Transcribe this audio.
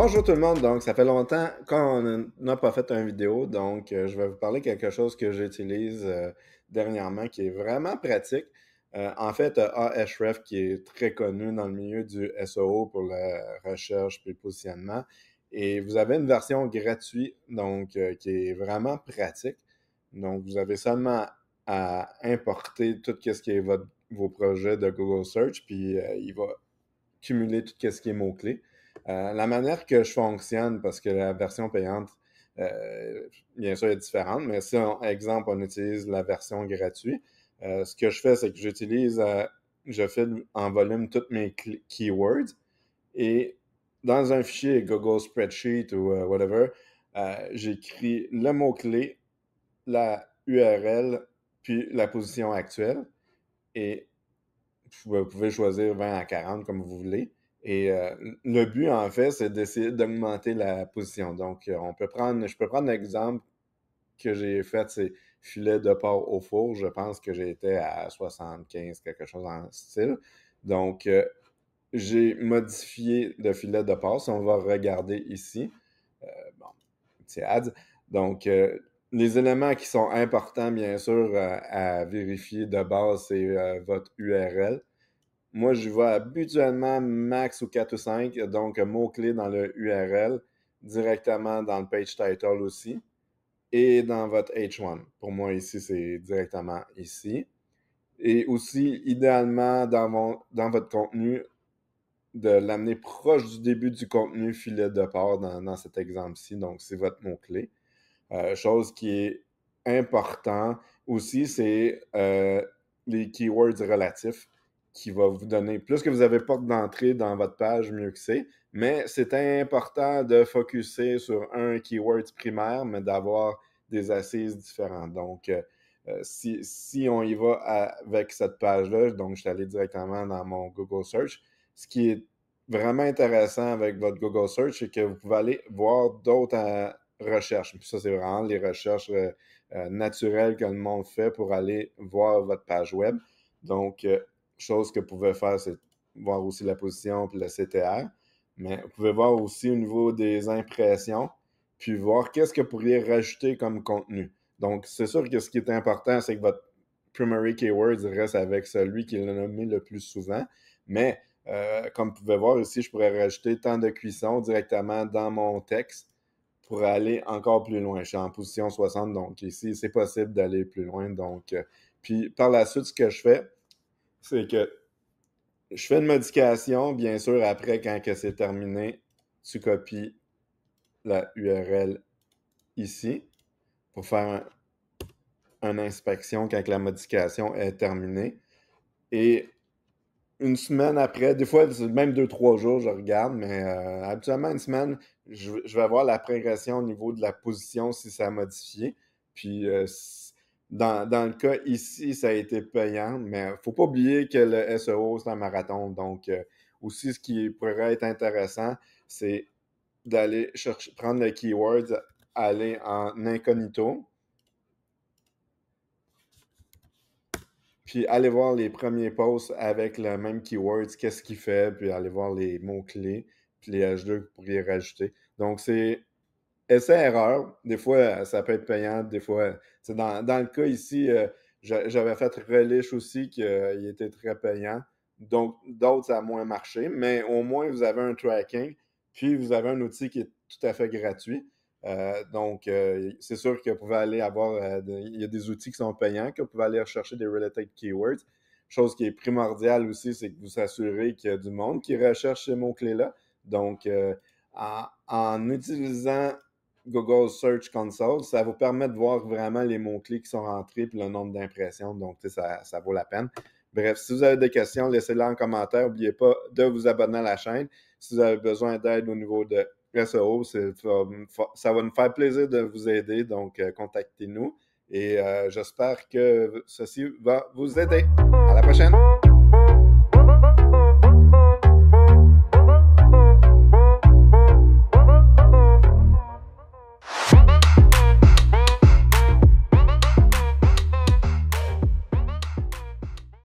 Bonjour tout le monde, donc ça fait longtemps qu'on n'a pas fait une vidéo, donc je vais vous parler de quelque chose que j'utilise dernièrement qui est vraiment pratique. En fait, Ahrefs qui est très connu dans le milieu du SEO pour la recherche et le positionnement. Et vous avez une version gratuite, donc qui est vraiment pratique. Donc vous avez seulement à importer tout ce qui est vos projets de Google Search, puis il va cumuler tout ce qui est mots-clés. La manière que je fonctionne, parce que la version payante, bien sûr, est différente, mais si, exemple, on utilise la version gratuite, ce que je fais, c'est que je fais en volume toutes mes keywords et dans un fichier Google Spreadsheet ou whatever, j'écris le mot-clé, la URL, puis la position actuelle et vous pouvez choisir 20 à 40 comme vous voulez. Et le but, en fait, c'est d'essayer d'augmenter la position. Donc, je peux prendre l'exemple que j'ai fait, c'est filet de porc au four. Je pense que j'étais à 75, quelque chose en style. Donc, j'ai modifié le filet de porc. Si on va regarder ici, bon, petit ads. Donc, les éléments qui sont importants, bien sûr, à vérifier de base, c'est votre URL. Moi, je vais habituellement max ou 4 ou 5, donc mots-clés dans le URL, directement dans le page title aussi, et dans votre H1. Pour moi, ici, c'est directement ici. Et aussi, idéalement, dans votre contenu, de l'amener proche du début du contenu filet de port dans cet exemple-ci. Donc, c'est votre mot-clé. Chose qui est important aussi, c'est les keywords relatifs qui va vous donner, plus que vous avez porte d'entrée dans votre page, mieux que c'est, mais c'est important de focuser sur un keyword primaire, mais d'avoir des assises différentes. Donc, si on y va avec cette page-là, donc je suis allé directement dans mon Google Search, ce qui est vraiment intéressant avec votre Google Search, c'est que vous pouvez aller voir d'autres recherches. Puis ça, c'est vraiment les recherches naturelles que le monde fait pour aller voir votre page web. Donc, chose que vous pouvez faire, c'est voir aussi la position puis le CTR. Mais vous pouvez voir aussi au niveau des impressions, puis voir qu'est-ce que vous pourriez rajouter comme contenu. Donc, c'est sûr que ce qui est important, c'est que votre primary keywords reste avec celui qui est nommé le plus souvent. Mais, comme vous pouvez voir ici, je pourrais rajouter temps de cuisson directement dans mon texte pour aller encore plus loin. Je suis en position 60, donc ici, c'est possible d'aller plus loin. Donc, puis par la suite, ce que je fais, c'est que je fais une modification. Bien sûr, après, quand que c'est terminé, tu copies la URL ici pour faire une inspection quand la modification est terminée. Et une semaine après, des fois, même 2, 3 jours, je regarde, mais habituellement, une semaine, je vais voir la progression au niveau de la position si ça a modifié. Puis, dans le cas ici, ça a été payant, mais il ne faut pas oublier que le SEO, c'est un marathon. Donc, aussi, ce qui pourrait être intéressant, c'est d'aller chercher, prendre le keyword, aller en incognito, puis aller voir les premiers posts avec le même keyword, qu'est-ce qu'il fait, puis aller voir les mots-clés, puis les H2 que vous pourriez rajouter. Donc, c'est essai-erreur. Des fois, ça peut être payant, des fois. Dans le cas ici, j'avais fait Relish aussi, qui était très payant. Donc, d'autres, ça a moins marché, mais au moins, vous avez un tracking, puis vous avez un outil qui est tout à fait gratuit. Donc, c'est sûr que vous pouvez aller avoir, il y a des outils qui sont payants, que vous pouvez aller rechercher des related keywords. Chose qui est primordiale aussi, c'est que vous assurez qu'il y a du monde qui recherche ces mots-clés-là. Donc, en utilisant Google Search Console, ça vous permet de voir vraiment les mots-clés qui sont rentrés et le nombre d'impressions. Donc, ça vaut la peine. Bref, si vous avez des questions, laissez-les en commentaire. N'oubliez pas de vous abonner à la chaîne. Si vous avez besoin d'aide au niveau de SEO, ça va nous faire plaisir de vous aider. Donc, contactez-nous et j'espère que ceci va vous aider. À la prochaine!